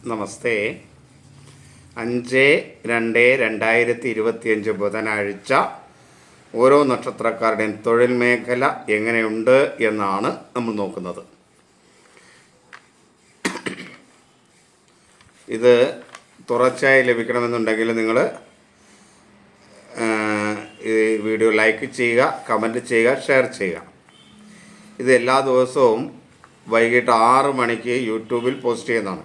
നമസ്തേ. 5/2/2025 ബുധനാഴ്ച ഓരോ നക്ഷത്രക്കാരുടെയും തൊഴിൽ മേഖല എങ്ങനെയുണ്ട് എന്നാണ് നമ്മൾ നോക്കുന്നത്. ഇത് തുടർച്ചയായി ലഭിക്കണമെന്നുണ്ടെങ്കിൽ നിങ്ങൾ ഈ വീഡിയോ ലൈക്ക് ചെയ്യുക, കമൻറ്റ് ചെയ്യുക, ഷെയർ ചെയ്യുക. ഇത് എല്ലാ ദിവസവും വൈകിട്ട് 6 മണിക്ക് യൂട്യൂബിൽ പോസ്റ്റ് ചെയ്യുന്നതാണ്.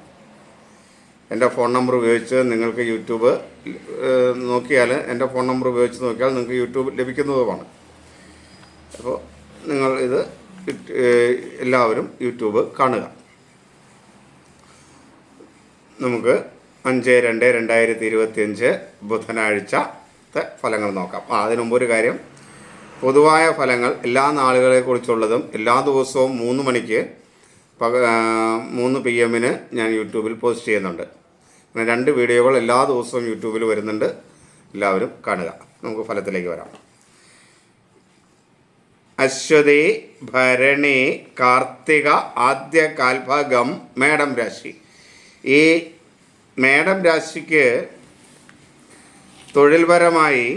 എൻ്റെ ഫോൺ നമ്പർ ഉപയോഗിച്ച് നിങ്ങൾക്ക് യൂട്യൂബ് നോക്കിയാൽ എൻ്റെ ഫോൺ നമ്പർ ഉപയോഗിച്ച് നോക്കിയാൽ നിങ്ങൾക്ക് യൂട്യൂബ് ലഭിക്കുന്നതുമാണ്. അപ്പോൾ നിങ്ങൾ ഇത് എല്ലാവരും യൂട്യൂബ് കാണുക. നമുക്ക് 5/2/2025 ബുധനാഴ്ചത്തെ ഫലങ്ങൾ നോക്കാം. അതിനു മുമ്പ് ഒരു കാര്യം, പൊതുവായ ഫലങ്ങൾ എല്ലാ നാളുകളെക്കുറിച്ചുള്ളതും എല്ലാ ദിവസവും 3 മണിക്ക് 3 PM ഞാൻ യൂട്യൂബിൽ പോസ്റ്റ് ചെയ്യുന്നുണ്ട്. അങ്ങനെ 2 വീഡിയോകൾ എല്ലാ ദിവസവും യൂട്യൂബിൽ വരുന്നുണ്ട്. എല്ലാവരും കാണുക. നമുക്ക് ഫലത്തിലേക്ക് വരാം. അശ്വതി, ഭരണി, കാർത്തിക ആദ്യ കാൽഭാഗം മേടം രാശി. ഈ മേടം രാശിക്ക് തൊഴിൽപരമായി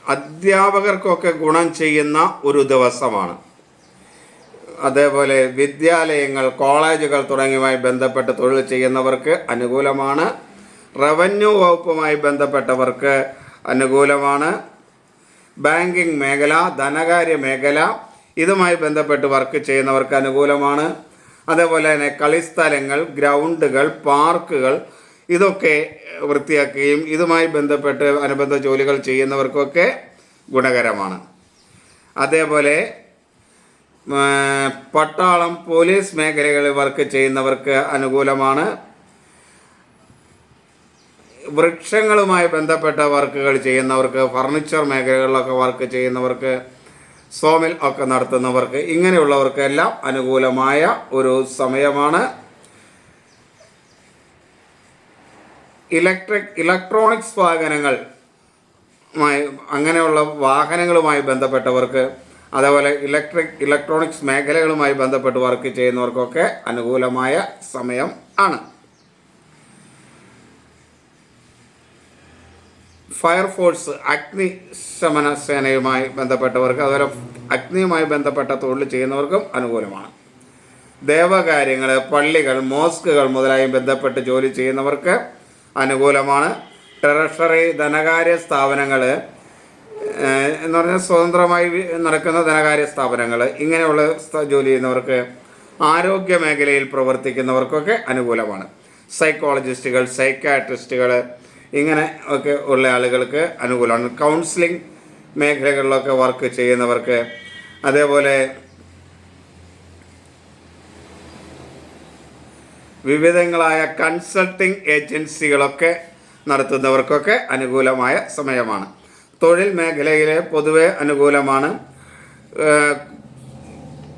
അധ്യാപകർക്കൊക്കെ ഗുണം ചെയ്യുന്ന ഒരു ദിവസമാണ്. അതേപോലെ വിദ്യാലയങ്ങൾ, കോളേജുകൾ തുടങ്ങിയവയുമായി ബന്ധപ്പെട്ട് തൊഴിൽ ചെയ്യുന്നവർക്ക് അനുകൂലമാണ്. റവന്യൂ വകുപ്പുമായി ബന്ധപ്പെട്ടവർക്ക് അനുകൂലമാണ്. ബാങ്കിങ് മേഖല, ധനകാര്യ മേഖല ഇതുമായി ബന്ധപ്പെട്ട് വർക്ക് ചെയ്യുന്നവർക്ക് അനുകൂലമാണ്. അതേപോലെ തന്നെ കളിസ്ഥലങ്ങൾ, ഗ്രൗണ്ടുകൾ, പാർക്കുകൾ ഇതൊക്കെ വൃത്തിയാക്കുകയും ഇതുമായി ബന്ധപ്പെട്ട് അനുബന്ധ ജോലികൾ ചെയ്യുന്നവർക്കൊക്കെ ഗുണകരമാണ്. അതേപോലെ പട്ടാളം, പോലീസ് മേഖലകളിൽ വർക്ക് ചെയ്യുന്നവർക്ക് അനുകൂലമാണ്. വൃക്ഷങ്ങളുമായി ബന്ധപ്പെട്ട വർക്കുകൾ ചെയ്യുന്നവർക്ക്, ഫർണിച്ചർ മേഖലകളിലൊക്കെ വർക്ക് ചെയ്യുന്നവർക്ക്, സോമിൽ ഒക്കെ നടത്തുന്നവർക്ക്, ഇങ്ങനെയുള്ളവർക്കെല്ലാം അനുകൂലമായ ഒരു സമയമാണ്. ഇലക്ട്രോണിക്സ് അങ്ങനെയുള്ള വാഹനങ്ങളുമായി ബന്ധപ്പെട്ടവർക്ക്, അതേപോലെ ഇലക്ട്രോണിക്സ് മേഖലകളുമായി ബന്ധപ്പെട്ട് വർക്ക് ചെയ്യുന്നവർക്കൊക്കെ അനുകൂലമായ സമയം ആണ്. ഫയർഫോഴ്സ്, അഗ്നിശമന സേനയുമായി ബന്ധപ്പെട്ടവർക്ക്, അതുപോലെ അഗ്നിയുമായി ബന്ധപ്പെട്ട തൊഴിൽ ചെയ്യുന്നവർക്കും അനുകൂലമാണ്. ദേവകാര്യങ്ങൾ, പള്ളികൾ, മോസ്കുകൾ മുതലായി ബന്ധപ്പെട്ട് ജോലി ചെയ്യുന്നവർക്ക് അനുകൂലമാണ്. ട്രഷറി, ധനകാര്യ സ്ഥാപനങ്ങൾ എന്ന് പറഞ്ഞാൽ സ്വതന്ത്രമായി നടക്കുന്ന ധനകാര്യ സ്ഥാപനങ്ങൾ, ഇങ്ങനെയുള്ള ജോലി ചെയ്യുന്നവർക്ക്, ആരോഗ്യ മേഖലയിൽ പ്രവർത്തിക്കുന്നവർക്കൊക്കെ അനുകൂലമാണ്. സൈക്കോളജിസ്റ്റുകൾ, സൈക്കാട്രിസ്റ്റുകൾ ഇങ്ങനെ ഒക്കെ ഉള്ള ആളുകൾക്ക് അനുകൂലമാണ്. കൗൺസിലിംഗ് മേഖലകളിലൊക്കെ വർക്ക് ചെയ്യുന്നവർക്ക്, അതേപോലെ വിവിധങ്ങളായ കൺസൾട്ടിംഗ് ഏജൻസികളൊക്കെ നടത്തുന്നവർക്കൊക്കെ അനുകൂലമായ സമയമാണ്. തൊഴിൽ മേഖലയിലെ പൊതുവെ അനുകൂലമാണ്.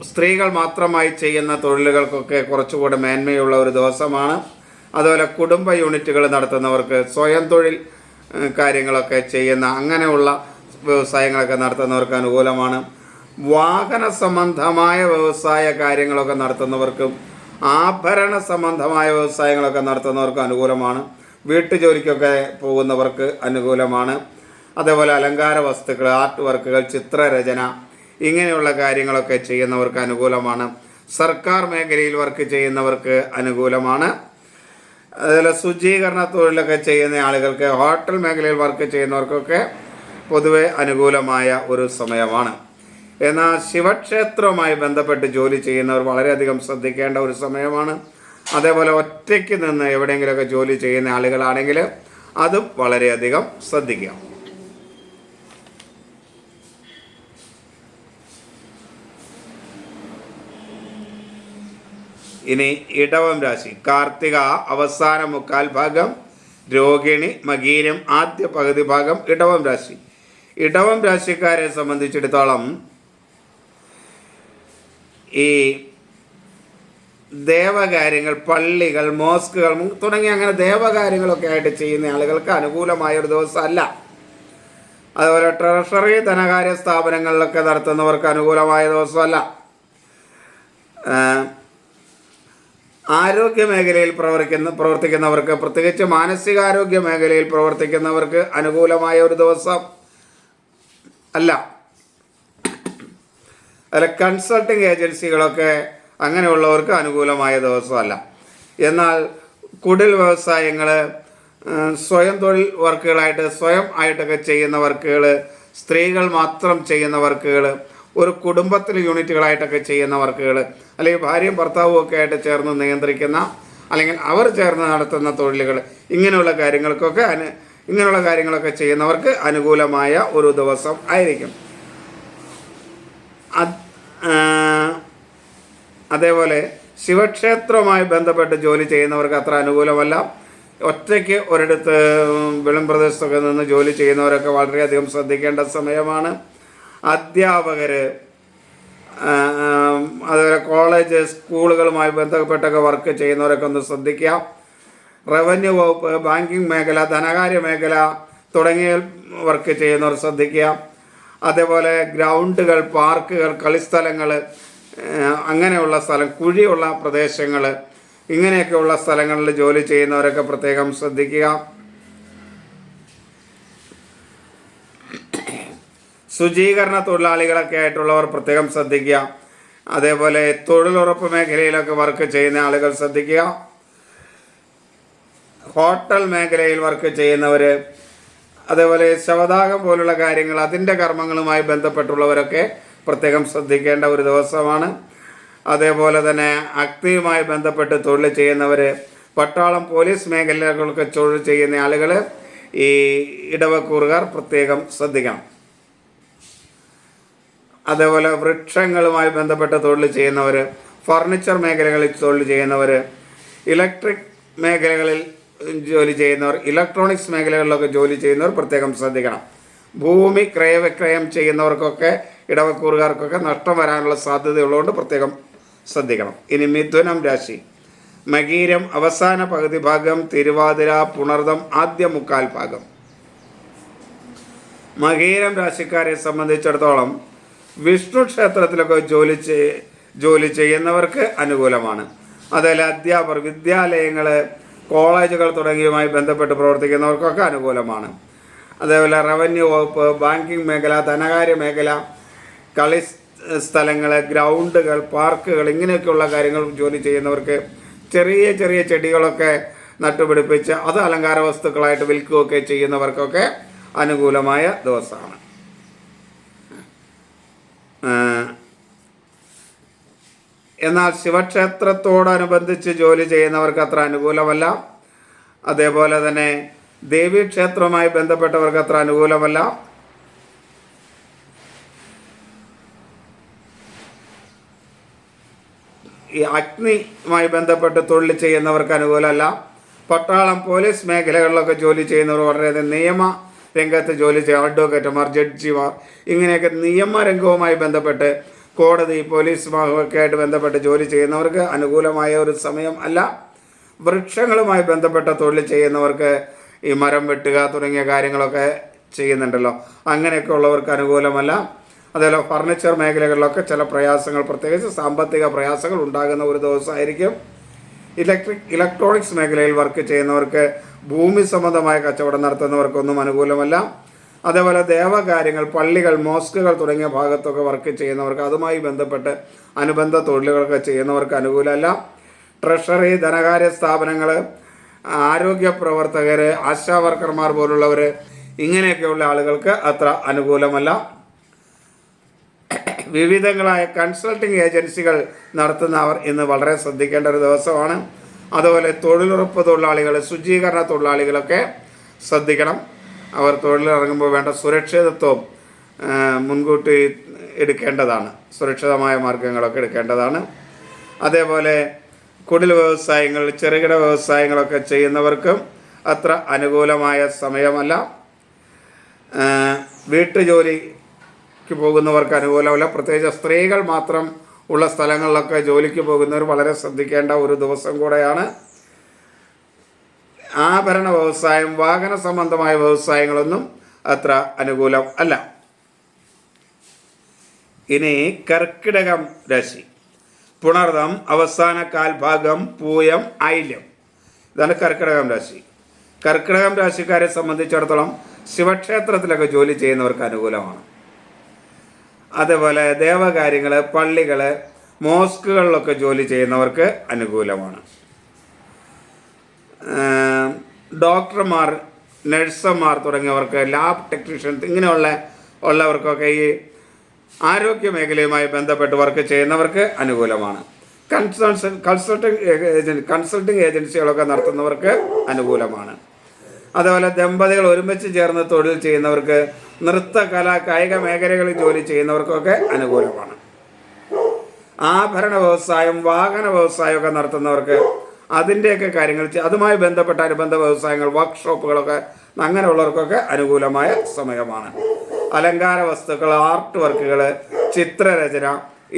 സ്ത്രീകൾ മാത്രമായി ചെയ്യുന്ന തൊഴിലുകൾക്കൊക്കെ കുറച്ചുകൂടെ മേന്മയുള്ള ഒരു ദിവസമാണ്. അതുപോലെ കുടുംബ യൂണിറ്റുകൾ നടത്തുന്നവർക്ക്, സ്വയം തൊഴിൽ കാര്യങ്ങളൊക്കെ ചെയ്യുന്ന അങ്ങനെയുള്ള വ്യവസായങ്ങളൊക്കെ നടത്തുന്നവർക്ക് അനുകൂലമാണ്. വാഹന സംബന്ധമായ വ്യവസായ കാര്യങ്ങളൊക്കെ നടത്തുന്നവർക്കും, ആഭരണ സംബന്ധമായ വ്യവസായങ്ങളൊക്കെ നടത്തുന്നവർക്ക് അനുകൂലമാണ്. വീട്ടുജോലിക്കൊക്കെ പോകുന്നവർക്ക് അനുകൂലമാണ്. അതേപോലെ അലങ്കാര വസ്തുക്കൾ, ആർട്ട് വർക്കുകൾ, ചിത്രരചന ഇങ്ങനെയുള്ള കാര്യങ്ങളൊക്കെ ചെയ്യുന്നവർക്ക് അനുകൂലമാണ്. സർക്കാർ മേഖലയിൽ വർക്ക് ചെയ്യുന്നവർക്ക് അനുകൂലമാണ്. അതുപോലെ ശുചീകരണ തൊഴിലൊക്കെ ചെയ്യുന്ന ആളുകൾക്ക്, ഹോട്ടൽ മേഖലയിൽ വർക്ക് ചെയ്യുന്നവർക്കൊക്കെ പൊതുവെ അനുകൂലമായ ഒരു സമയമാണ്. എന്നാൽ ശിവക്ഷേത്രവുമായി ബന്ധപ്പെട്ട് ജോലി ചെയ്യുന്നവർ വളരെയധികം ശ്രദ്ധിക്കേണ്ട ഒരു സമയമാണ്. അതേപോലെ ഒറ്റയ്ക്ക് നിന്ന് എവിടെയെങ്കിലുമൊക്കെ ജോലി ചെയ്യുന്ന ആളുകളാണെങ്കിൽ അതും വളരെയധികം ശ്രദ്ധിക്കുക. ഇനി ഇടവം രാശി. കാർത്തിക അവസാന 3/4 ഭാഗം, രോഹിണി, മകീരം ആദ്യ പകുതി ഭാഗം ഇടവം രാശി. ഇടവം രാശിക്കാരെ സംബന്ധിച്ചിടത്തോളം ഈ ദേവകാര്യങ്ങൾ, പള്ളികൾ, മോസ്കുകൾ തുടങ്ങിയ അങ്ങനെ ദേവകാര്യങ്ങളൊക്കെ ആയിട്ട് ചെയ്യുന്ന ആളുകൾക്ക് അനുകൂലമായ ഒരു ദിവസമല്ല. അതുപോലെ ട്രഷറി ധനകാര്യ സ്ഥാപനങ്ങളിലൊക്കെ നടത്തുന്നവർക്ക് അനുകൂലമായ ദിവസമല്ല. ആരോഗ്യ മേഖലയിൽ പ്രവർത്തിക്കുന്നവർക്ക്, പ്രത്യേകിച്ച് മാനസികാരോഗ്യ മേഖലയിൽ പ്രവർത്തിക്കുന്നവർക്ക് അനുകൂലമായ ഒരു ദിവസം അല്ല. അതിൽ കൺസൾട്ടിങ് ഏജൻസികളൊക്കെ അങ്ങനെയുള്ളവർക്ക് അനുകൂലമായ ദിവസമല്ല. എന്നാൽ കുടിൽ വ്യവസായങ്ങൾ, സ്വയം തൊഴിൽ വർക്കുകളായിട്ട് സ്വയം ആയിട്ടൊക്കെ ചെയ്യുന്ന വർക്കുകൾ, സ്ത്രീകൾ മാത്രം ചെയ്യുന്ന വർക്കുകൾ, ഒരു കുടുംബത്തിൽ യൂണിറ്റുകളായിട്ടൊക്കെ ചെയ്യുന്ന വർക്കുകൾ, അല്ലെങ്കിൽ ഭാര്യയും ഭർത്താവും ഒക്കെ ആയിട്ട് ചേർന്ന് നിയന്ത്രിക്കുന്ന അല്ലെങ്കിൽ അവർ ചേർന്ന് നടത്തുന്ന തൊഴിലുകൾ, ഇങ്ങനെയുള്ള കാര്യങ്ങളൊക്കെ ചെയ്യുന്നവർക്ക് അനുകൂലമായ ഒരു ദിവസം ആയിരിക്കും. അതേപോലെ ശിവക്ഷേത്രവുമായി ബന്ധപ്പെട്ട് ജോലി ചെയ്യുന്നവർക്ക് അത്ര അനുകൂലമല്ല. ഒറ്റയ്ക്ക് ഒരിടത്ത് വെളിമ്പ്രദേശത്തൊക്കെ നിന്ന് ജോലി ചെയ്യുന്നവരൊക്കെ വളരെയധികം ശ്രദ്ധിക്കേണ്ട സമയമാണ്. അധ്യാപകർ, അതുപോലെ കോളേജ് സ്കൂളുകളുമായി ബന്ധപ്പെട്ടൊക്കെ വർക്ക് ചെയ്യുന്നവരൊക്കെ ഒന്ന് ശ്രദ്ധിക്കുക. റവന്യൂ വകുപ്പ്, ബാങ്കിങ് മേഖല, ധനകാര്യ മേഖല തുടങ്ങിയ വർക്ക് ചെയ്യുന്നവർ ശ്രദ്ധിക്കുക. അതേപോലെ ഗ്രൗണ്ടുകൾ, പാർക്കുകൾ, കളിസ്ഥലങ്ങൾ, അങ്ങനെയുള്ള കുഴിയുള്ള പ്രദേശങ്ങൾ, ഇങ്ങനെയൊക്കെയുള്ള സ്ഥലങ്ങളിൽ ജോലി ചെയ്യുന്നവരൊക്കെ പ്രത്യേകം ശ്രദ്ധിക്കുക. ശുചീകരണ തൊഴിലാളികളൊക്കെ ആയിട്ടുള്ളവർ പ്രത്യേകം ശ്രദ്ധിക്കുക. അതേപോലെ തൊഴിലുറപ്പ് മേഖലയിലൊക്കെ വർക്ക് ചെയ്യുന്ന ആളുകൾ ശ്രദ്ധിക്കുക. ഹോട്ടൽ മേഖലയിൽ വർക്ക് ചെയ്യുന്നവർ, അതേപോലെ ശവദാഹം പോലുള്ള കാര്യങ്ങൾ, അതിൻ്റെ കർമ്മങ്ങളുമായി ബന്ധപ്പെട്ടുള്ളവരൊക്കെ പ്രത്യേകം ശ്രദ്ധിക്കേണ്ട ഒരു ദിവസമാണ്. അതേപോലെ തന്നെ അഗ്നിയുമായി ബന്ധപ്പെട്ട് തൊഴിൽ ചെയ്യുന്നവർ, പട്ടാളം, പോലീസ് മേഖലകളൊക്കെ തൊഴിൽ ചെയ്യുന്ന ആളുകൾ, ഈ ഇടവക്കൂറുകാർ പ്രത്യേകം ശ്രദ്ധിക്കണം. അതേപോലെ വൃക്ഷങ്ങളുമായി ബന്ധപ്പെട്ട് തൊഴിൽ ചെയ്യുന്നവർ, ഫർണിച്ചർ മേഖലകളിൽ തൊഴിൽ ചെയ്യുന്നവർ, ഇലക്ട്രിക് മേഖലകളിൽ ജോലി ചെയ്യുന്നവർ, ഇലക്ട്രോണിക്സ് മേഖലകളിലൊക്കെ ജോലി ചെയ്യുന്നവർ പ്രത്യേകം ശ്രദ്ധിക്കണം. ഭൂമി ക്രയവിക്രയം ചെയ്യുന്നവർക്കൊക്കെ, ഇടവക്കൂറുകാർക്കൊക്കെ നഷ്ടം വരാനുള്ള സാധ്യതയുള്ളതുകൊണ്ട് പ്രത്യേകം ശ്രദ്ധിക്കണം. ഇനി മിഥുനം രാശി. മകീരം അവസാന പകുതി ഭാഗം, തിരുവാതിര പുണർദം ആദ്യ മുക്കാൽ ഭാഗം. മകീരം രാശിക്കാരെ സംബന്ധിച്ചിടത്തോളം വിഷ്ണു ക്ഷേത്രത്തിലൊക്കെ ജോലി ചെയ്യുന്നവർക്ക് അനുകൂലമാണ്. അതേപോലെ അധ്യാപകർ, വിദ്യാലയങ്ങൾ, കോളേജുകൾ തുടങ്ങിയവയുമായി ബന്ധപ്പെട്ട് പ്രവർത്തിക്കുന്നവർക്കൊക്കെ അനുകൂലമാണ്. അതേപോലെ റവന്യൂ വകുപ്പ്, ബാങ്കിങ് മേഖല, ധനകാര്യ മേഖല, കളി സ്ഥലങ്ങൾ, ഗ്രൗണ്ടുകൾ, പാർക്കുകൾ, ഇങ്ങനെയൊക്കെയുള്ള കാര്യങ്ങൾ ജോലി ചെയ്യുന്നവർക്ക്, ചെറിയ ചെറിയ ചെടികളൊക്കെ നട്ടുപിടിപ്പിച്ച് അത് അലങ്കാര വസ്തുക്കളായിട്ട് വിൽക്കുകയൊക്കെ ചെയ്യുന്നവർക്കൊക്കെ അനുകൂലമായ ദിവസമാണ്. എന്നാൽ ശിവക്ഷേത്രത്തോടനുബന്ധിച്ച് ജോലി ചെയ്യുന്നവർക്ക് അത്ര അനുകൂലമല്ല. അതേപോലെ തന്നെ ദേവീക്ഷേത്രവുമായി ബന്ധപ്പെട്ടവർക്ക് അത്ര അനുകൂലമല്ല. ഈ അഗ്നിയുമായി ബന്ധപ്പെട്ട് തൊഴിൽ ചെയ്യുന്നവർക്ക് അനുകൂലമല്ല. പട്ടാളം, പോലീസ് മേഖലകളിലൊക്കെ ജോലി ചെയ്യുന്നവർ, വളരെയധികം നിയമ രംഗത്ത് ജോലി ചെയ്യുക, അഡ്വക്കേറ്റുമാർ, ജഡ്ജിമാർ, ഇങ്ങനെയൊക്കെ നിയമരംഗവുമായി ബന്ധപ്പെട്ട് കോടതി, പോലീസ് ഒക്കെ ആയിട്ട് ബന്ധപ്പെട്ട് ജോലി ചെയ്യുന്നവർക്ക് അനുകൂലമായ ഒരു സമയം അല്ല. വൃക്ഷങ്ങളുമായി ബന്ധപ്പെട്ട തൊഴിൽ ചെയ്യുന്നവർക്ക്, ഈ മരം വെട്ടുക തുടങ്ങിയ കാര്യങ്ങളൊക്കെ ചെയ്യുന്നുണ്ടല്ലോ, അങ്ങനെയൊക്കെ ഉള്ളവർക്ക് അനുകൂലമല്ല. അതേപോലെ ഫർണിച്ചർ മേഖലകളിലൊക്കെ ചില പ്രയാസങ്ങൾ, പ്രത്യേകിച്ച് സാമ്പത്തിക പ്രയാസങ്ങൾ ഉണ്ടാകുന്ന ഒരു ദിവസമായിരിക്കും. ഇലക്ട്രോണിക്സ് മേഖലയിൽ വർക്ക് ചെയ്യുന്നവർക്ക്, ഭൂമി സംബന്ധമായ കച്ചവടം നടത്തുന്നവർക്കൊന്നും അനുകൂലമല്ല. അതേപോലെ ദേവകാര്യങ്ങൾ, പള്ളികൾ, മോസ്കുകൾ തുടങ്ങിയ ഭാഗത്തൊക്കെ വർക്ക് ചെയ്യുന്നവർക്ക്, അതുമായി ബന്ധപ്പെട്ട് അനുബന്ധ തൊഴിലുകളൊക്കെ ചെയ്യുന്നവർക്ക് അനുകൂലമല്ല. ട്രഷറി, ധനകാര്യ സ്ഥാപനങ്ങൾ, ആരോഗ്യ പ്രവർത്തകർ, ആശാ വർക്കർമാർ പോലുള്ളവർ, ഇങ്ങനെയൊക്കെയുള്ള ആളുകൾക്ക് അത്ര അനുകൂലമല്ല. വിവിധങ്ങളായ കൺസൾട്ടിങ് ഏജൻസികൾ നടത്തുന്നവർ ഇന്ന് വളരെ ശ്രദ്ധിക്കേണ്ട ഒരു ദിവസമാണ്. അതുപോലെ തൊഴിലുറപ്പ് തൊഴിലാളികൾ, ശുചീകരണ തൊഴിലാളികളൊക്കെ ശ്രദ്ധിക്കണം. അവർ തൊഴിലിറങ്ങുമ്പോൾ വേണ്ട സുരക്ഷിതത്വം മുൻകൂട്ടി എടുക്കേണ്ടതാണ്, സുരക്ഷിതമായ മാർഗങ്ങളൊക്കെ എടുക്കേണ്ടതാണ്. അതേപോലെ കുടിൽ വ്യവസായങ്ങൾ, ചെറുകിട വ്യവസായങ്ങളൊക്കെ ചെയ്യുന്നവർക്കും അത്ര അനുകൂലമായ സമയമല്ല. വീട്ടുജോലിക്ക് പോകുന്നവർക്ക് അനുകൂലമല്ല. പ്രത്യേകിച്ച് സ്ത്രീകൾ മാത്രം ഉള്ള സ്ഥലങ്ങളിലൊക്കെ ജോലിക്ക് പോകുന്നവർ വളരെ ശ്രദ്ധിക്കേണ്ട ഒരു ദിവസം കൂടെയാണ്. ആഭരണ വ്യവസായം, വാഹന സംബന്ധമായ വ്യവസായങ്ങളൊന്നും അത്ര അനുകൂലം അല്ല. ഇനി കർക്കിടകം രാശി, പുണർദം അവസാന കാൽഭാഗം, പൂയം, ആയില്യം, ഇതാണ് കർക്കിടകം രാശി. കർക്കിടകം രാശിക്കാരെ സംബന്ധിച്ചിടത്തോളം ശിവക്ഷേത്രത്തിലൊക്കെ ജോലി ചെയ്യുന്നവർക്ക് അനുകൂലമാണ്. അതേപോലെ ദേവകാര്യങ്ങൾ, പള്ളികൾ, മോസ്കുകളിലൊക്കെ ജോലി ചെയ്യുന്നവർക്ക് അനുകൂലമാണ്. ഡോക്ടർമാർ, നഴ്സുമാർ തുടങ്ങിയവർക്ക്, ലാബ് ടെക്നീഷ്യൻ ഉള്ളവർക്കൊക്കെ ഈ ആരോഗ്യ മേഖലയുമായി ബന്ധപ്പെട്ട് വർക്ക് ചെയ്യുന്നവർക്ക് അനുകൂലമാണ്. കൺസൾട്ടിങ് ഏജൻസികളൊക്കെ നടത്തുന്നവർക്ക് അനുകൂലമാണ്. അതുപോലെ ദമ്പതികൾ ഒരുമിച്ച് ചേർന്ന് തൊഴിൽ ചെയ്യുന്നവർക്ക്, നൃത്ത, കല, കായിക മേഖലകളിൽ ജോലി ചെയ്യുന്നവർക്കൊക്കെ അനുകൂലമാണ്. ആഭരണ വ്യവസായം, വാഹന വ്യവസായമൊക്കെ നടത്തുന്നവർക്ക്, അതിൻ്റെയൊക്കെ കാര്യങ്ങൾ, അതുമായി ബന്ധപ്പെട്ട അനുബന്ധ വ്യവസായങ്ങൾ, വർക്ക്ഷോപ്പുകളൊക്കെ അങ്ങനെയുള്ളവർക്കൊക്കെ അനുകൂലമായ സമയമാണ്. അലങ്കാര വസ്തുക്കൾ, ആർട്ട് വർക്കുകൾ, ചിത്രരചന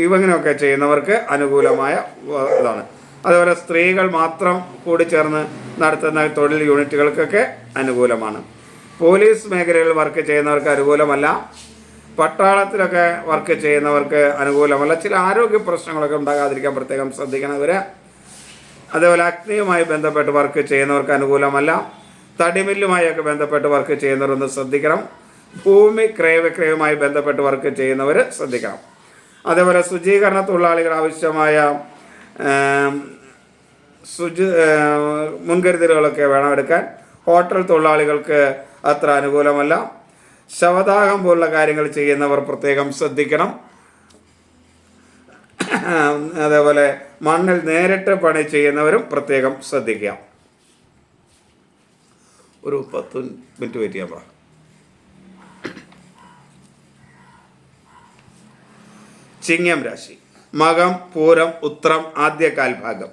ഇവങ്ങനെയൊക്കെ ചെയ്യുന്നവർക്ക് അനുകൂലമായ ഇതാണ്. അതുപോലെ സ്ത്രീകൾ മാത്രം കൂടി ചേർന്ന് നടത്തുന്ന തൊഴിൽ യൂണിറ്റുകൾക്കൊക്കെ അനുകൂലമാണ്. പോലീസ് മേഖലയിൽ വർക്ക് ചെയ്യുന്നവർക്ക് അനുകൂലമല്ല. പട്ടാളത്തിലൊക്കെ വർക്ക് ചെയ്യുന്നവർക്ക് അനുകൂലമല്ല. ചില ആരോഗ്യ പ്രശ്നങ്ങളൊക്കെ ഉണ്ടാകാതിരിക്കാൻ പ്രത്യേകം ശ്രദ്ധിക്കണം. അതേപോലെ അഗ്നിയുമായി ബന്ധപ്പെട്ട് വർക്ക് ചെയ്യുന്നവർക്ക് അനുകൂലമല്ല. തടിമില്ലുമായൊക്കെ ബന്ധപ്പെട്ട് വർക്ക് ചെയ്യുന്നവരൊന്ന് ശ്രദ്ധിക്കണം. ഭൂമി ക്രയവിക്രയവുമായി ബന്ധപ്പെട്ട് വർക്ക് ചെയ്യുന്നവർ ശ്രദ്ധിക്കണം. അതേപോലെ ശുചീകരണ തൊഴിലാളികൾ ആവശ്യമായ മുൻകരുതലുകളൊക്കെ വേണം എടുക്കാൻ. ഹോട്ടൽ തൊഴിലാളികൾക്ക് അത്ര അനുകൂലമല്ല. ശവദാഹം പോലുള്ള കാര്യങ്ങൾ ചെയ്യുന്നവർ പ്രത്യേകം ശ്രദ്ധിക്കണം. അതേപോലെ മണ്ണിൽ നേരിട്ട് പണി ചെയ്യുന്നവരും പ്രത്യേകം ശ്രദ്ധിക്കുക. ഒരു 10 മിനിറ്റ് വെയിറ്റ് ചെയ്യാൻ പറ. ചിങ്ങം രാശി, മകം, പൂരം, ഉത്രം, ആദ്യ കാൽഭാഗം.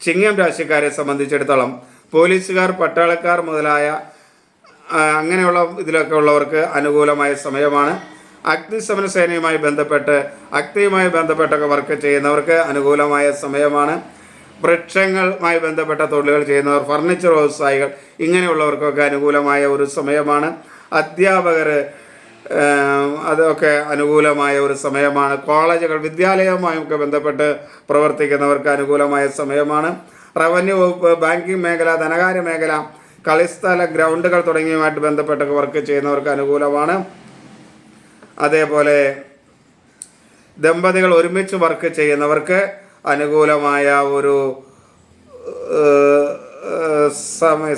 ചിങ്ങം രാശിക്കാരെ സംബന്ധിച്ചിടത്തോളം പോലീസുകാർ, പട്ടാളക്കാർ മുതലായ അങ്ങനെയുള്ള ഇതിലൊക്കെ ഉള്ളവർക്ക് അനുകൂലമായ സമയമാണ്. അഗ്നിശമന സേനയുമായി ബന്ധപ്പെട്ട്, അഗ്നിയുമായി ബന്ധപ്പെട്ടൊക്കെ വർക്ക് ചെയ്യുന്നവർക്ക് അനുകൂലമായ സമയമാണ്. വൃക്ഷങ്ങളുമായി ബന്ധപ്പെട്ട തൊഴിലുകൾ ചെയ്യുന്നവർ, ഫർണിച്ചർ വ്യവസായികൾ ഇങ്ങനെയുള്ളവർക്കൊക്കെ അനുകൂലമായ ഒരു സമയമാണ്. അധ്യാപകർ, അതൊക്കെ അനുകൂലമായ ഒരു സമയമാണ്. കോളേജുകൾ, വിദ്യാലയവുമായൊക്കെ ബന്ധപ്പെട്ട് പ്രവർത്തിക്കുന്നവർക്ക് അനുകൂലമായ സമയമാണ്. റവന്യൂ വകുപ്പ്, ബാങ്കിങ് മേഖല, ധനകാര്യ മേഖല, കളിസ്ഥല, ഗ്രൗണ്ടുകൾ തുടങ്ങിയവുമായിട്ട് ബന്ധപ്പെട്ടൊക്കെ വർക്ക് ചെയ്യുന്നവർക്ക് അനുകൂലമാണ്. അതേപോലെ ദമ്പതികൾ ഒരുമിച്ച് വർക്ക് ചെയ്യുന്നവർക്ക് അനുകൂലമായ ഒരു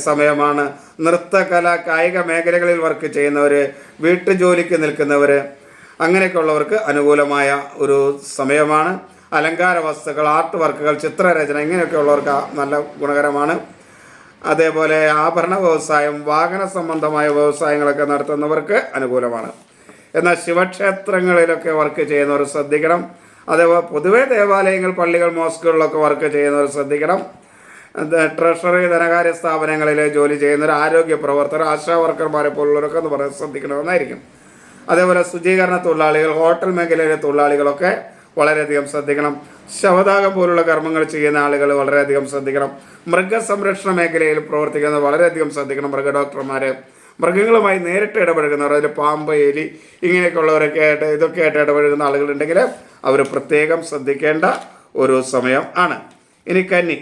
സമയമാണ്. നൃത്ത, കല, കായിക മേഖലകളിൽ വർക്ക് ചെയ്യുന്നവർ, വീട്ടുജോലിക്ക് നിൽക്കുന്നവർ അങ്ങനെയൊക്കെ ഉള്ളവർക്ക് അനുകൂലമായ ഒരു സമയമാണ്. അലങ്കാര വസ്തുക്കൾ, ആർട്ട് വർക്കുകൾ, ചിത്രരചന ഇങ്ങനെയൊക്കെ ഉള്ളവർക്ക് നല്ല ഗുണകരമാണ്. അതേപോലെ ആഭരണ വ്യവസായം, വാഹന സംബന്ധമായ വ്യവസായങ്ങളൊക്കെ നടത്തുന്നവർക്ക് അനുകൂലമാണ്. എന്നാൽ ശിവക്ഷേത്രങ്ങളിലൊക്കെ വർക്ക് ചെയ്യുന്നവർ ശ്രദ്ധിക്കണം. അതേപോലെ പൊതുവെ ദേവാലയങ്ങൾ, പള്ളികൾ, മോസ്കുകളിലൊക്കെ വർക്ക് ചെയ്യുന്നവർ ശ്രദ്ധിക്കണം. ട്രഷറി, ധനകാര്യ സ്ഥാപനങ്ങളിൽ ജോലി ചെയ്യുന്നവർ, ആരോഗ്യ പ്രവർത്തകർ, ആശാ വർക്കർമാരെ പോലുള്ളവരൊക്കെ എന്ന് പറയാൻ ശ്രദ്ധിക്കണമെന്നായിരിക്കും. അതേപോലെ ശുചീകരണ തൊഴിലാളികൾ, ഹോട്ടൽ മേഖലയിലെ തൊഴിലാളികളൊക്കെ വളരെയധികം ശ്രദ്ധിക്കണം. ശവദാഹം പോലുള്ള കർമ്മങ്ങൾ ചെയ്യുന്ന ആളുകൾ വളരെയധികം ശ്രദ്ധിക്കണം. മൃഗസംരക്ഷണ മേഖലയിൽ പ്രവർത്തിക്കുന്നവർ വളരെയധികം ശ്രദ്ധിക്കണം. മൃഗ ഡോക്ടർമാർ, മൃഗങ്ങളുമായി നേരിട്ട് ഇടപഴകുന്നവർ, അതിൽ പാമ്പ്, എലി ഇങ്ങനെയൊക്കെ ഉള്ളവരൊക്കെ ആയിട്ട് ഇതൊക്കെ ആയിട്ട് ഇടപഴകുന്ന ആളുകളുണ്ടെങ്കിൽ അവർ പ്രത്യേകം ശ്രദ്ധിക്കേണ്ട ഒരു സമയം ആണ്. ഇനി കന്നി,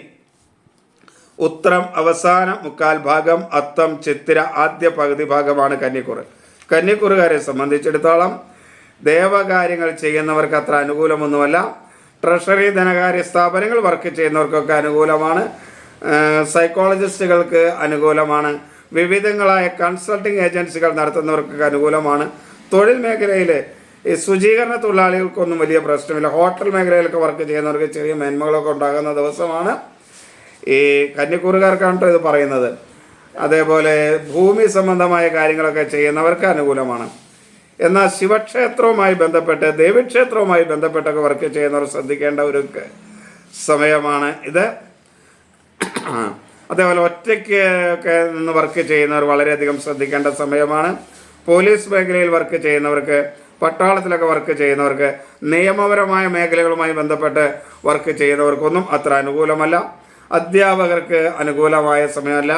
ഉത്രം അവസാന മുക്കാൽ ഭാഗം, അത്തം, ചിത്തിര ആദ്യ പകുതി ഭാഗമാണ് കന്നിക്കൂറ്. കന്നിക്കൂറുകാരെ സംബന്ധിച്ചിടത്തോളം ദേവകാര്യങ്ങൾ ചെയ്യുന്നവർക്ക് അത്ര അനുകൂലമൊന്നുമല്ല. ട്രഷറി, ധനകാര്യ സ്ഥാപനങ്ങൾ വർക്ക് ചെയ്യുന്നവർക്കൊക്കെ അനുകൂലമാണ്. സൈക്കോളജിസ്റ്റുകൾക്ക് അനുകൂലമാണ്. വിവിധങ്ങളായ കൺസൾട്ടിങ് ഏജൻസികൾ നടത്തുന്നവർക്കൊക്കെ അനുകൂലമാണ്. തൊഴിൽ മേഖലയിൽ ഈ ശുചീകരണ തൊഴിലാളികൾക്കൊന്നും വലിയ പ്രശ്നമില്ല. ഹോട്ടൽ മേഖലയിലൊക്കെ വർക്ക് ചെയ്യുന്നവർക്ക് ചെറിയ മേന്മകളൊക്കെ ഉണ്ടാകുന്ന ദിവസമാണ് ഈ കന്നിക്കൂറുകാർക്കാണ് ഇത് പറയുന്നത്. അതേപോലെ ഭൂമി സംബന്ധമായ കാര്യങ്ങളൊക്കെ ചെയ്യുന്നവർക്ക് അനുകൂലമാണ്. എന്നാൽ ശിവക്ഷേത്രവുമായി ബന്ധപ്പെട്ട്, ദേവീക്ഷേത്രവുമായി ബന്ധപ്പെട്ടൊക്കെ വർക്ക് ചെയ്യുന്നവർ ശ്രദ്ധിക്കേണ്ട ഒരു സമയമാണ് ഇത്. അതേപോലെ ഒറ്റയ്ക്ക് ഒക്കെ നിന്ന് വർക്ക് ചെയ്യുന്നവർ വളരെയധികം ശ്രദ്ധിക്കേണ്ട സമയമാണ്. പോലീസ് മേഖലയിൽ വർക്ക് ചെയ്യുന്നവർക്ക്, പട്ടാളത്തിലൊക്കെ വർക്ക് ചെയ്യുന്നവർക്ക്, നിയമപരമായ മേഖലകളുമായി ബന്ധപ്പെട്ട് വർക്ക് ചെയ്യുന്നവർക്കൊന്നും അത്ര അനുകൂലമല്ല. അധ്യാപകർക്ക് അനുകൂലമായ സമയമല്ല.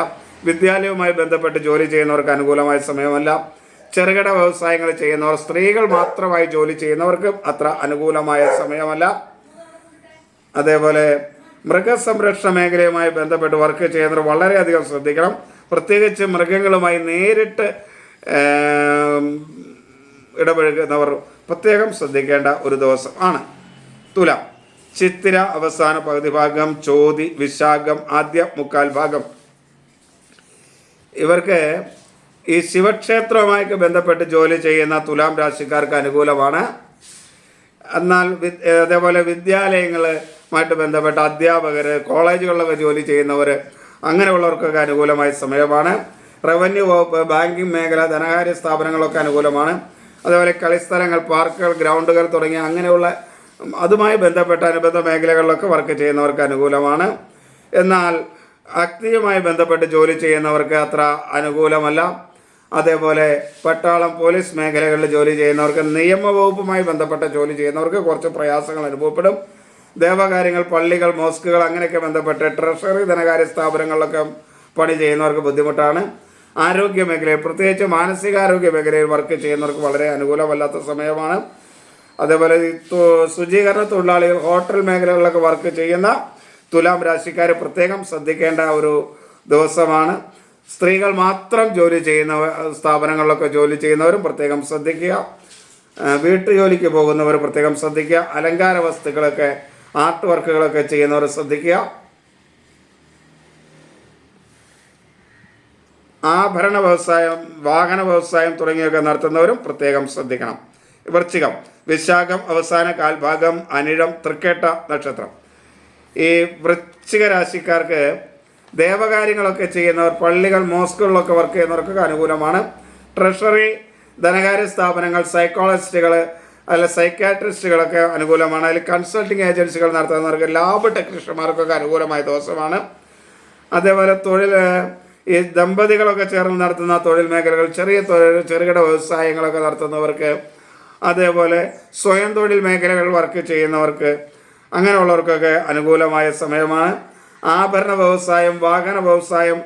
വിദ്യാലയവുമായി ബന്ധപ്പെട്ട് ജോലി ചെയ്യുന്നവർക്ക് അനുകൂലമായ സമയമല്ല. ചെറുകിട വ്യവസായങ്ങൾ ചെയ്യുന്നവർ, സ്ത്രീകൾ മാത്രമായി ജോലി ചെയ്യുന്നവർക്ക് അത്ര അനുകൂലമായ സമയമല്ല. അതേപോലെ മൃഗസംരക്ഷണ മേഖലയുമായി ബന്ധപ്പെട്ട് വർക്ക് ചെയ്യുന്നവർ വളരെയധികം ശ്രദ്ധിക്കണം. പ്രത്യേകിച്ച് മൃഗങ്ങളുമായി നേരിട്ട് ഇടപഴകുന്നവർ പ്രത്യേകം ശ്രദ്ധിക്കേണ്ട ഒരു ദിവസം ആണ്. തുലാം ചിത്തിര അവസാന പകുതി ഭാഗം, ചോതി വിശാഖം ആദ്യ മുക്കാൽ ഭാഗം. ഇവർക്ക് ഈ ശിവക്ഷേത്രവുമായി ബന്ധപ്പെട്ട് ജോലി ചെയ്യുന്ന തുലാം രാശിക്കാർക്ക് അനുകൂലമാണ്. എന്നാൽ അതേപോലെ വിദ്യാലയങ്ങളുമായിട്ട് ബന്ധപ്പെട്ട അധ്യാപകർ, കോളേജുകളിലൊക്കെ ജോലി ചെയ്യുന്നവർ, അങ്ങനെയുള്ളവർക്കൊക്കെ അനുകൂലമായ സമയമാണ്. റവന്യൂ വകുപ്പ്, ബാങ്കിങ് മേഖല, ധനകാര്യ സ്ഥാപനങ്ങളൊക്കെ അനുകൂലമാണ്. അതേപോലെ കളിസ്ഥലങ്ങൾ, പാർക്കുകൾ, ഗ്രൗണ്ടുകൾ തുടങ്ങിയ അങ്ങനെയുള്ള അതുമായി ബന്ധപ്പെട്ട അനുബന്ധ മേഖലകളിലൊക്കെ വർക്ക് ചെയ്യുന്നവർക്ക് അനുകൂലമാണ്. എന്നാൽ അഗ്നിയുമായി ബന്ധപ്പെട്ട് ജോലി ചെയ്യുന്നവർക്ക് അത്ര അനുകൂലമല്ല. അതേപോലെ പട്ടാളം, പോലീസ് മേഖലകളിൽ ജോലി ചെയ്യുന്നവർക്ക്, നിയമവകുപ്പുമായി ബന്ധപ്പെട്ട ജോലി ചെയ്യുന്നവർക്ക് കുറച്ച് പ്രയാസങ്ങൾ അനുഭവപ്പെടും. ദേവകാര്യങ്ങൾ, പള്ളികൾ, മോസ്കുകൾ അങ്ങനെയൊക്കെ ബന്ധപ്പെട്ട് ട്രഷറി, ധനകാര്യ സ്ഥാപനങ്ങളിലൊക്കെ പണി ചെയ്യുന്നവർക്ക് ബുദ്ധിമുട്ടാണ്. ആരോഗ്യ മേഖലയിൽ, പ്രത്യേകിച്ച് മാനസികാരോഗ്യ മേഖലയിൽ വർക്ക് ചെയ്യുന്നവർക്ക് വളരെ അനുകൂലമല്ലാത്ത സമയമാണ്. അതേപോലെ ശുചീകരണ തൊഴിലാളികൾ, ഹോട്ടൽ മേഖലകളിലൊക്കെ വർക്ക് ചെയ്യുന്ന തുലാം രാശിക്കാർ പ്രത്യേകം ശ്രദ്ധിക്കേണ്ട ഒരു ദിവസമാണ്. സ്ത്രീകൾ മാത്രം ജോലി ചെയ്യുന്ന സ്ഥാപനങ്ങളിലൊക്കെ ജോലി ചെയ്യുന്നവരും പ്രത്യേകം ശ്രദ്ധിക്കുക. വീട്ടുജോലിക്ക് പോകുന്നവർ പ്രത്യേകം ശ്രദ്ധിക്കുക. അലങ്കാര വസ്തുക്കളൊക്കെ, ആർട്ട് വർക്കുകളൊക്കെ ചെയ്യുന്നവർ ശ്രദ്ധിക്കുക. ആഭരണ വ്യവസായം, വാഹന വ്യവസായം തുടങ്ങിയൊക്കെ നടത്തുന്നവരും പ്രത്യേകം ശ്രദ്ധിക്കണം. വൃശ്ചികം വിശാഖം അവസാന കാൽഭാഗം, അനിഴം തൃക്കേട്ട നക്ഷത്രം. ഈ വൃശ്ചിക രാശിക്കാർക്ക് ദേവകാര്യങ്ങളൊക്കെ ചെയ്യുന്നവർ, പള്ളികൾ, മോസ്കുകളിലൊക്കെ വർക്ക് ചെയ്യുന്നവർക്കൊക്കെ അനുകൂലമാണ്. ട്രഷറി, ധനകാര്യ സ്ഥാപനങ്ങൾ, സൈക്കോളജിസ്റ്റുകൾ, അല്ല സൈക്കാട്രിസ്റ്റുകളൊക്കെ അനുകൂലമാണ്. അതിൽ കൺസൾട്ടിങ് ഏജൻസികൾ നടത്തുന്നവർക്ക്, ലാബ് ടെക്നീഷ്യന്മാർക്കൊക്കെ അനുകൂലമായ ദിവസമാണ്. അതേപോലെ ഈ ദമ്പതികളൊക്കെ ചേർന്ന് നടത്തുന്ന തൊഴിൽ മേഖലകൾ, ചെറുകിട വ്യവസായങ്ങളൊക്കെ നടത്തുന്നവർക്ക്, അതേപോലെ സ്വയം തൊഴിൽ മേഖലകൾ വർക്ക് ചെയ്യുന്നവർക്ക്, അങ്ങനെയുള്ളവർക്കൊക്കെ അനുകൂലമായ സമയമാണ്. ആഭരണ വ്യവസായം, വാഹന വ്യവസായം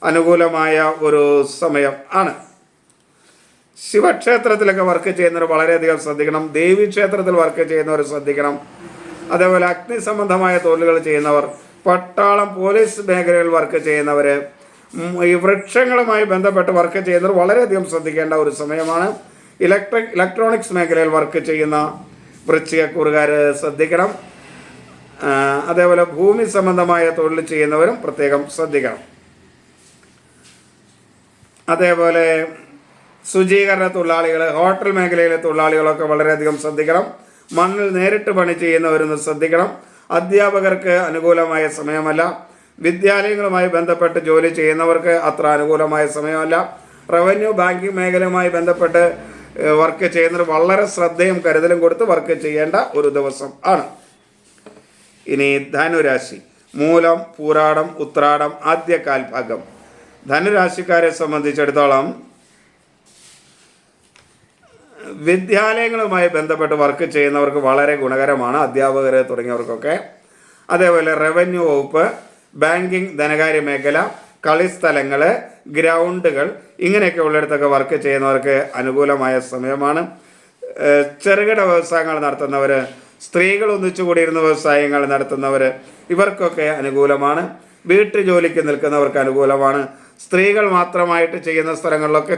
അനുകൂലമായ ഒരു സമയം ആണ്. ശിവക്ഷേത്രത്തിലൊക്കെ വർക്ക് ചെയ്യുന്നവർ വളരെയധികം ശ്രദ്ധിക്കണം. ദേവീക്ഷേത്രത്തിൽ വർക്ക് ചെയ്യുന്നവർ ശ്രദ്ധിക്കണം. അതേപോലെ അഗ്നി സംബന്ധമായ തൊഴിലുകൾ ചെയ്യുന്നവർ, പട്ടാളം, പോലീസ് മേഖലകളിൽ വർക്ക് ചെയ്യുന്നവർ, ഈ വൃക്ഷങ്ങളുമായി ബന്ധപ്പെട്ട് വർക്ക് ചെയ്യുന്നവർ വളരെയധികം ശ്രദ്ധിക്കേണ്ട ഒരു സമയമാണ്. ഇലക്ട്രോണിക്സ് മേഖലയിൽ വർക്ക് ചെയ്യുന്ന വൃശ്ചികക്കൂറുകാർ ശ്രദ്ധിക്കണം. അതേപോലെ ഭൂമി സംബന്ധമായ തൊഴിൽ ചെയ്യുന്നവരും പ്രത്യേകം ശ്രദ്ധിക്കണം. അതേപോലെ ശുചീകരണ തൊഴിലാളികൾ, ഹോട്ടൽ മേഖലയിലെ തൊഴിലാളികളൊക്കെ വളരെയധികം ശ്രദ്ധിക്കണം. മണ്ണിൽ നേരിട്ട് പണി ചെയ്യുന്നവരൊന്ന് ശ്രദ്ധിക്കണം. അധ്യാപകർക്ക് അനുകൂലമായ സമയമല്ല. വിദ്യാലയങ്ങളുമായി ബന്ധപ്പെട്ട് ജോലി ചെയ്യുന്നവർക്ക് അത്ര അനുകൂലമായ സമയമല്ല. റവന്യൂ, ബാങ്കിങ് മേഖലയുമായി ബന്ധപ്പെട്ട് വർക്ക് ചെയ്യുന്നവർ വളരെ ശ്രദ്ധയും കരുതലും കൊടുത്ത് വർക്ക് ചെയ്യേണ്ട ഒരു ദിവസം ആണ്. ഇനി ധനുരാശി മൂലം, പൂരാടം, ഉത്രാടം ആദ്യ കാൽഭാഗം. ധനുരാശിക്കാരെ സംബന്ധിച്ചിടത്തോളം വിദ്യാലയങ്ങളുമായി ബന്ധപ്പെട്ട് വർക്ക് ചെയ്യുന്നവർക്ക് വളരെ ഗുണകരമാണ്, അധ്യാപകർ തുടങ്ങിയവർക്കൊക്കെ. അതേപോലെ റവന്യൂ വകുപ്പ്, ബാങ്കിങ്, ധനകാര്യ മേഖല, കളിസ്ഥലങ്ങൾ, ഗ്രൗണ്ടുകൾ ഇങ്ങനെയൊക്കെ ഉള്ളിടത്തൊക്കെ വർക്ക് ചെയ്യുന്നവർക്ക് അനുകൂലമായ സമയമാണ്. ചെറുകിട വ്യവസായങ്ങൾ നടത്തുന്നവർ, സ്ത്രീകൾ ഒന്നിച്ചു കൂടിയിരുന്ന വ്യവസായങ്ങൾ നടത്തുന്നവർ ഇവർക്കൊക്കെ അനുകൂലമാണ്. വീട്ടുജോലിക്ക് നിൽക്കുന്നവർക്ക് അനുകൂലമാണ്. സ്ത്രീകൾ മാത്രമായിട്ട് ചെയ്യുന്ന സ്ഥലങ്ങളിലൊക്കെ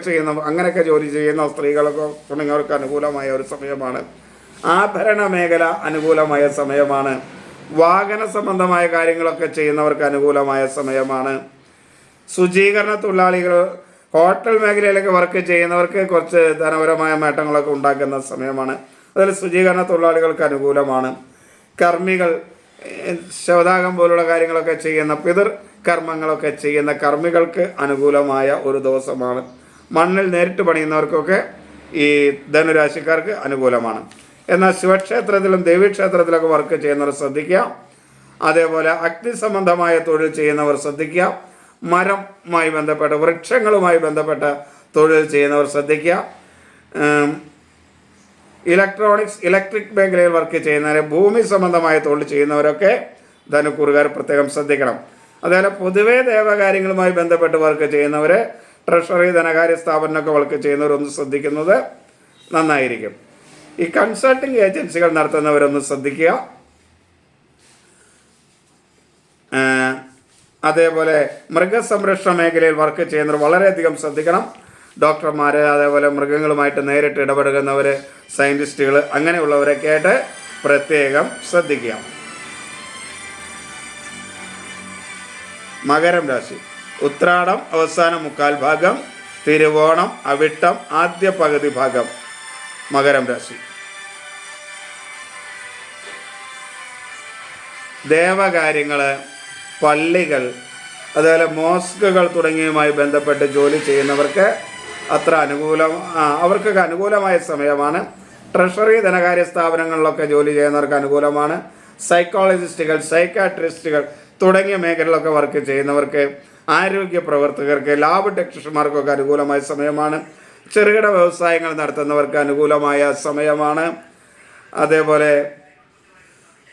അങ്ങനെയൊക്കെ ജോലി ചെയ്യുന്ന സ്ത്രീകളൊക്കെ തുടങ്ങിയവർക്ക് അനുകൂലമായ ഒരു സമയമാണ്. ആഭരണ മേഖല അനുകൂലമായ സമയമാണ്. വാഹന സംബന്ധമായ കാര്യങ്ങളൊക്കെ ചെയ്യുന്നവർക്ക് അനുകൂലമായ സമയമാണ്. ശുചീകരണ തൊഴിലാളികൾ, ഹോട്ടൽ മേഖലയിലൊക്കെ വർക്ക് ചെയ്യുന്നവർക്ക് കുറച്ച് ധനപരമായ നേട്ടങ്ങളൊക്കെ ഉണ്ടാക്കുന്ന സമയമാണ്. അതിൽ ശുചീകരണ തൊഴിലാളികൾക്ക് അനുകൂലമാണ്. കർമ്മികൾ, ശവദാഹം പോലുള്ള കാര്യങ്ങളൊക്കെ ചെയ്യുന്ന, പിതൃ കർമ്മങ്ങളൊക്കെ ചെയ്യുന്ന കർമ്മികൾക്ക് അനുകൂലമായ ഒരു ദിവസമാണ്. മണ്ണിൽ നേരിട്ട് പണിയുന്നവർക്കൊക്കെ ഈ ധനുരാശിക്കാർക്ക് അനുകൂലമാണ്. എന്നാൽ ശിവക്ഷേത്രത്തിലും ദേവീക്ഷേത്രത്തിലൊക്കെ വർക്ക് ചെയ്യുന്നവർ ശ്രദ്ധിക്കുക. അതേപോലെ അഗ്നി സംബന്ധമായ തൊഴിൽ ചെയ്യുന്നവർ ശ്രദ്ധിക്കുക. മരവുമായി ബന്ധപ്പെട്ട, വൃക്ഷങ്ങളുമായി ബന്ധപ്പെട്ട തൊഴിൽ ചെയ്യുന്നവർ ശ്രദ്ധിക്കുക. ഇലക്ട്രിക് മേഖലയിൽ വർക്ക് ചെയ്യുന്നവർ, ഭൂമി സംബന്ധമായ തൊഴിൽ ചെയ്യുന്നവരൊക്കെ ധനുക്കൂറുകാർ പ്രത്യേകം ശ്രദ്ധിക്കണം. അതേപോലെ പൊതുവേ ദേവകാര്യങ്ങളുമായി ബന്ധപ്പെട്ട് വർക്ക് ചെയ്യുന്നവർ, ട്രഷറി ധനകാര്യ സ്ഥാപനമൊക്കെ വർക്ക് ചെയ്യുന്നവരൊന്ന് ശ്രദ്ധിക്കുന്നത് നന്നായിരിക്കും. ഈ കൺസൾട്ടിങ് ഏജൻസികൾ നടത്തുന്നവരൊന്ന് ശ്രദ്ധിക്കുക. അതേപോലെ മൃഗസംരക്ഷണ മേഖലയിൽ വർക്ക് ചെയ്യുന്നവർ വളരെയധികം ശ്രദ്ധിക്കണം. ഡോക്ടർമാർ, അതേപോലെ മൃഗങ്ങളുമായിട്ട് നേരിട്ട് ഇടപെടുന്നവർ, സയൻറ്റിസ്റ്റുകൾ, അങ്ങനെയുള്ളവരൊക്കെ ആയിട്ട് പ്രത്യേകം ശ്രദ്ധിക്കുക. മകരം രാശി: ഉത്രാടം അവസാന മുക്കാൽ ഭാഗം, തിരുവോണം, അവിട്ടം ആദ്യ പകുതി ഭാഗം മകരം രാശി. ദേവകാര്യങ്ങൾ, പള്ളികൾ, അതുപോലെ മോസ്കുകൾ തുടങ്ങിയവയുമായി ബന്ധപ്പെട്ട് ജോലി ചെയ്യുന്നവർക്ക് അവർക്കൊക്കെ അനുകൂലമായ സമയമാണ്. ട്രഷറി ധനകാര്യ സ്ഥാപനങ്ങളിലൊക്കെ ജോലി ചെയ്യുന്നവർക്ക് അനുകൂലമാണ്. സൈക്കോളജിസ്റ്റുകൾ, സൈക്കാട്രിസ്റ്റുകൾ തുടങ്ങിയ മേഖലകളിലൊക്കെ വർക്ക് ചെയ്യുന്നവർക്ക്, ആരോഗ്യ പ്രവർത്തകർക്ക്, ലാബ് ടെക്നീഷ്യന്മാർക്കൊക്കെ അനുകൂലമായ സമയമാണ്. ചെറുകിട വ്യവസായങ്ങൾ നടത്തുന്നവർക്ക് അനുകൂലമായ സമയമാണ്. അതേപോലെ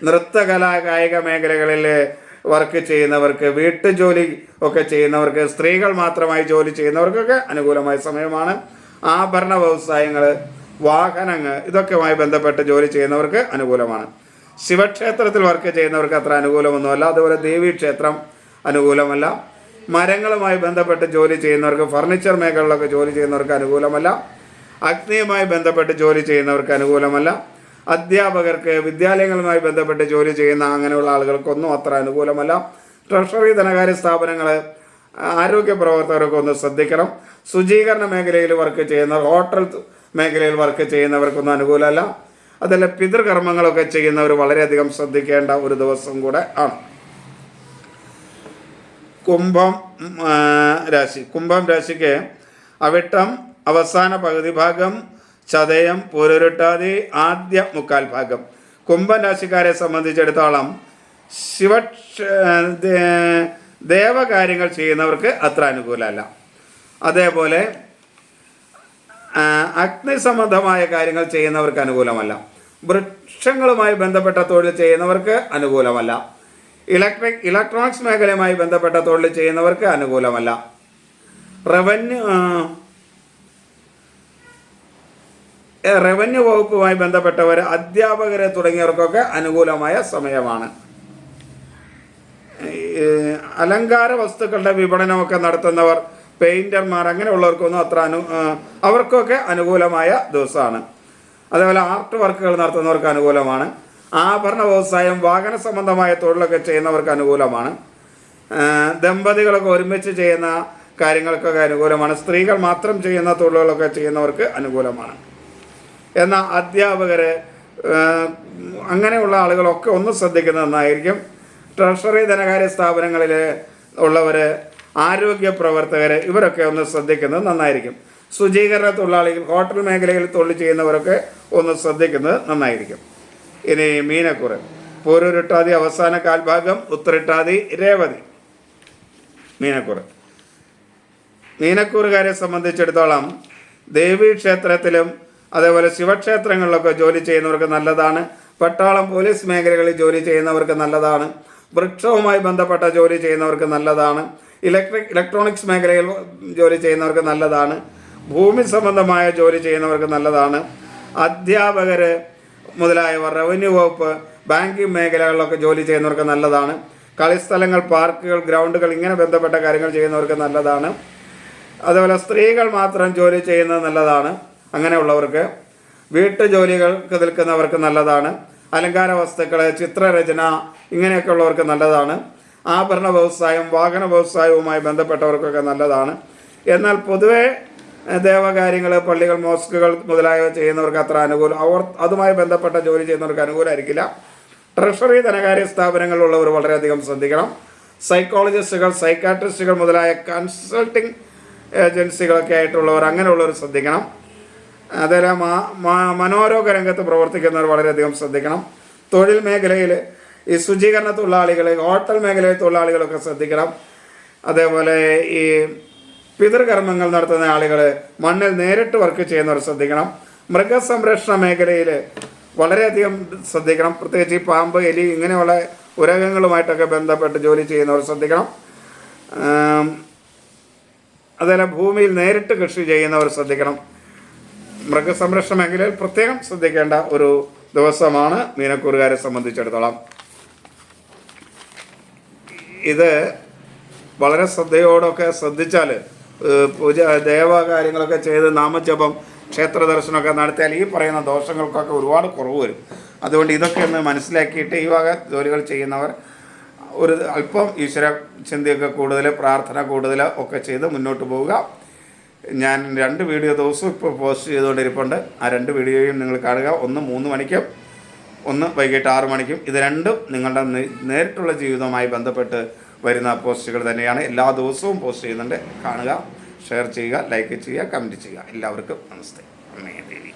നൃത്തകലാ കായിക മേഖലകളിൽ വർക്ക് ചെയ്യുന്നവർക്ക്, വീട്ടുജോലി ഒക്കെ ചെയ്യുന്നവർക്ക്, സ്ത്രീകൾ മാത്രമായി ജോലി ചെയ്യുന്നവർക്കൊക്കെ അനുകൂലമായ സമയമാണ്. ആഭരണ വ്യവസായങ്ങൾ, വാഹനങ്ങൾ, ഇതൊക്കെയുമായി ബന്ധപ്പെട്ട് ജോലി ചെയ്യുന്നവർക്ക് അനുകൂലമാണ്. ശിവക്ഷേത്രത്തിൽ വർക്ക് ചെയ്യുന്നവർക്ക് അത്ര അനുകൂലമൊന്നുമല്ല. അതുപോലെ ദേവീക്ഷേത്രം അനുകൂലമല്ല. മരങ്ങളുമായി ബന്ധപ്പെട്ട് ജോലി ചെയ്യുന്നവർക്ക്, ഫർണിച്ചർ മേഖലകളിലൊക്കെ ജോലി ചെയ്യുന്നവർക്ക് അനുകൂലമല്ല. അഗ്നിയുമായി ബന്ധപ്പെട്ട് ജോലി ചെയ്യുന്നവർക്ക് അനുകൂലമല്ല. അധ്യാപകർക്ക്, വിദ്യാലയങ്ങളുമായി ബന്ധപ്പെട്ട് ജോലി ചെയ്യുന്ന അങ്ങനെയുള്ള ആളുകൾക്കൊന്നും അത്ര അനുകൂലമല്ല. ട്രഷറി ധനകാര്യ സ്ഥാപനങ്ങൾ, ആരോഗ്യ പ്രവർത്തകരൊക്കെ ഒന്ന് ശ്രദ്ധിക്കണം. ശുചീകരണ മേഖലയിൽ വർക്ക് ചെയ്യുന്നവർ, ഹോട്ടൽ മേഖലയിൽ വർക്ക് ചെയ്യുന്നവർക്കൊന്നും അനുകൂലമല്ല. അതല്ല, പിതൃകർമ്മങ്ങളൊക്കെ ചെയ്യുന്നവർ വളരെയധികം ശ്രദ്ധിക്കേണ്ട ഒരു ദിവസം കൂടെ ആണ്. കുംഭം രാശിക്ക് അവിട്ടം അവസാന പകുതി ഭാഗം, ചതയം, പൂരുരുട്ടാതി ആദ്യ മുക്കാൽ ഭാഗം. കുംഭം രാശിക്കാരെ സംബന്ധിച്ചിടത്തോളം ദേവകാര്യങ്ങൾ ചെയ്യുന്നവർക്ക് അത്ര അനുകൂലമല്ല. അതേപോലെ അഗ്നിസംബന്ധമായ കാര്യങ്ങൾ ചെയ്യുന്നവർക്ക് അനുകൂലമല്ല. വൃക്ഷങ്ങളുമായി ബന്ധപ്പെട്ട തൊഴിൽ ചെയ്യുന്നവർക്ക് അനുകൂലമല്ല. ഇലക്ട്രോണിക്സ് മേഖലയുമായി ബന്ധപ്പെട്ട തൊഴിൽ ചെയ്യുന്നവർക്ക് അനുകൂലമല്ല. റവന്യൂ വകുപ്പുമായി ബന്ധപ്പെട്ടവർ, അധ്യാപകരെ തുടങ്ങിയവർക്കൊക്കെ അനുകൂലമായ സമയമാണ്. അലങ്കാര വസ്തുക്കളുടെ വിപണനമൊക്കെ നടത്തുന്നവർ, പെയിൻറ്റർമാർ, അങ്ങനെയുള്ളവർക്കൊന്നും അവർക്കൊക്കെ അനുകൂലമായ ദിവസമാണ്. അതേപോലെ ആർട്ട് വർക്കുകൾ നടത്തുന്നവർക്ക് അനുകൂലമാണ്. ആഭരണ വ്യവസായം, വാഹന സംബന്ധമായ തൊഴിലൊക്കെ ചെയ്യുന്നവർക്ക് അനുകൂലമാണ്. ദമ്പതികളൊക്കെ ഒരുമിച്ച് ചെയ്യുന്ന കാര്യങ്ങൾക്കൊക്കെ അനുകൂലമാണ്. സ്ത്രീകൾ മാത്രം ചെയ്യുന്ന തൊഴിലുകളൊക്കെ ചെയ്യുന്നവർക്ക് അനുകൂലമാണ്. എന്നാൽ അധ്യാപകർ, അങ്ങനെയുള്ള ആളുകളൊക്കെ ഒന്ന് ശ്രദ്ധിക്കുന്നത് നന്നായിരിക്കും. ട്രഷറി ധനകാര്യ സ്ഥാപനങ്ങളിൽ ഉള്ളവർ, ആരോഗ്യ പ്രവർത്തകർ, ഇവരൊക്കെ ഒന്ന് ശ്രദ്ധിക്കുന്നത് നന്നായിരിക്കും. ശുചീകരണ തൊഴിലാളികൾ, ഹോട്ടൽ മേഖലയിൽ തൊഴിൽ ചെയ്യുന്നവരൊക്കെ ഒന്ന് ശ്രദ്ധിക്കുന്നത് നന്നായിരിക്കും. ഇനി മീനക്കൂറ്: പൂരുരുട്ടാതി അവസാന കാൽഭാഗം, ഉത്തരട്ടാതി, രേവതി മീനക്കൂറുകാരെ സംബന്ധിച്ചിടത്തോളം ദേവീക്ഷേത്രത്തിലും അതേപോലെ ശിവക്ഷേത്രങ്ങളിലൊക്കെ ജോലി ചെയ്യുന്നവർക്ക് നല്ലതാണ്. പട്ടാളം, പോലീസ് മേഖലകളിൽ ജോലി ചെയ്യുന്നവർക്ക് നല്ലതാണ്. വൃക്ഷവുമായി ബന്ധപ്പെട്ട ജോലി ചെയ്യുന്നവർക്ക് നല്ലതാണ്. ഇലക്ട്രോണിക്സ് മേഖലയിൽ ജോലി ചെയ്യുന്നവർക്ക് നല്ലതാണ്. ഭൂമി സംബന്ധമായ ജോലി ചെയ്യുന്നവർക്ക് നല്ലതാണ്. അധ്യാപകർ മുതലായവർ, റവന്യൂ വകുപ്പ്, ബാങ്കിങ് മേഖലകളിലൊക്കെ ജോലി ചെയ്യുന്നവർക്ക് നല്ലതാണ്. കളിസ്ഥലങ്ങൾ, പാർക്കുകൾ, ഗ്രൗണ്ടുകൾ, ഇങ്ങനെ ബന്ധപ്പെട്ട കാര്യങ്ങൾ ചെയ്യുന്നവർക്ക് നല്ലതാണ്. അതുപോലെ സ്ത്രീകൾ മാത്രം ജോലി ചെയ്യുന്നത് നല്ലതാണ്. അങ്ങനെയുള്ളവർക്ക്, വീട്ടുജോലികൾക്ക് നിൽക്കുന്നവർക്ക് നല്ലതാണ്. അലങ്കാര വസ്തുക്കൾ, ചിത്രരചന, ഇങ്ങനെയൊക്കെ ഉള്ളവർക്ക് നല്ലതാണ്. ആഭരണ വ്യവസായം, വാഹന വ്യവസായവുമായി ബന്ധപ്പെട്ടവർക്കൊക്കെ നല്ലതാണ്. എന്നാൽ പൊതുവെ ദേവകാര്യങ്ങൾ, പള്ളികൾ, മോസ്കുകൾ മുതലായവ ചെയ്യുന്നവർക്ക് അത്ര അതുമായി ബന്ധപ്പെട്ട ജോലി ചെയ്യുന്നവർക്ക് അനുകൂലമായിരിക്കില്ല. ട്രഷറി ധനകാര്യ സ്ഥാപനങ്ങളിലുള്ളവർ വളരെയധികം ശ്രദ്ധിക്കണം. സൈക്കോളജിസ്റ്റുകൾ, സൈക്കാട്രിസ്റ്റുകൾ മുതലായ കൺസൾട്ടിങ് ഏജൻസികളൊക്കെ ആയിട്ടുള്ളവർ, അങ്ങനെയുള്ളവർ ശ്രദ്ധിക്കണം. അതേപോലെ മനോരോഗ രംഗത്ത് പ്രവർത്തിക്കുന്നവർ വളരെയധികം ശ്രദ്ധിക്കണം. തൊഴിൽ മേഖലയിൽ ഈ ശുചീകരണ തൊഴിലാളികൾ, ഹോട്ടൽ മേഖലയിലെ തൊഴിലാളികളൊക്കെ ശ്രദ്ധിക്കണം. അതേപോലെ ഈ പിതൃകർമ്മങ്ങൾ നടത്തുന്ന ആളുകൾ, മണ്ണിൽ നേരിട്ട് വർക്ക് ചെയ്യുന്നവർ ശ്രദ്ധിക്കണം. മൃഗസംരക്ഷണ മേഖലയിൽ വളരെയധികം ശ്രദ്ധിക്കണം. പ്രത്യേകിച്ച് ഈ പാമ്പ്, എലി, ഇങ്ങനെയുള്ള ഉരകങ്ങളുമായിട്ടൊക്കെ ബന്ധപ്പെട്ട് ജോലി ചെയ്യുന്നവർ ശ്രദ്ധിക്കണം. അതുപോലെ ഭൂമിയിൽ നേരിട്ട് കൃഷി ചെയ്യുന്നവർ ശ്രദ്ധിക്കണം. മൃഗസംരക്ഷണ മേഖലയിൽ പ്രത്യേകം ശ്രദ്ധിക്കേണ്ട ഒരു ദിവസമാണ് മീനക്കൂറുകാരെ സംബന്ധിച്ചിടത്തോളം. ഇത് വളരെ ശ്രദ്ധയോടൊക്കെ ശ്രദ്ധിച്ചാൽ പൂജ ദേവകാര്യങ്ങളൊക്കെ ചെയ്ത് നാമജപം ക്ഷേത്ര ദർശനമൊക്കെ നടത്തിയാൽ ഈ പറയുന്ന ദോഷങ്ങൾക്കൊക്കെ ഒരുപാട് കുറവ് വരും. അതുകൊണ്ട് ഇതൊക്കെ ഒന്ന് മനസ്സിലാക്കിയിട്ട് ഈ വക ജോലികൾ ചെയ്യുന്നവർ ഒരു അല്പം ഈശ്വര ചിന്തയൊക്കെ കൂടുതൽ, പ്രാർത്ഥന കൂടുതൽ ഒക്കെ ചെയ്ത് മുന്നോട്ട് പോവുക. ഞാൻ 2 വീഡിയോ ദിവസവും ഇപ്പോൾ പോസ്റ്റ് ചെയ്തുകൊണ്ടിരിപ്പുണ്ട്. ആ 2 വീഡിയോയും നിങ്ങൾ കാണുക. ഒന്ന് 3 മണിക്കും ഒന്ന് വൈകിട്ട് 6 മണിക്കും. ഇത് രണ്ടും നിങ്ങളുടെ നേരിട്ടുള്ള ജീവിതവുമായി ബന്ധപ്പെട്ട് വരുന്ന പോസ്റ്റുകൾ തന്നെയാണ്. എല്ലാ ദിവസവും പോസ്റ്റ് ചെയ്യുന്നുണ്ട്. കാണുക, ഷെയർ ചെയ്യുക, ലൈക്ക് ചെയ്യുക, കമൻറ്റ് ചെയ്യുക. എല്ലാവർക്കും നമസ്തേ. അമ്മേ ദേവി.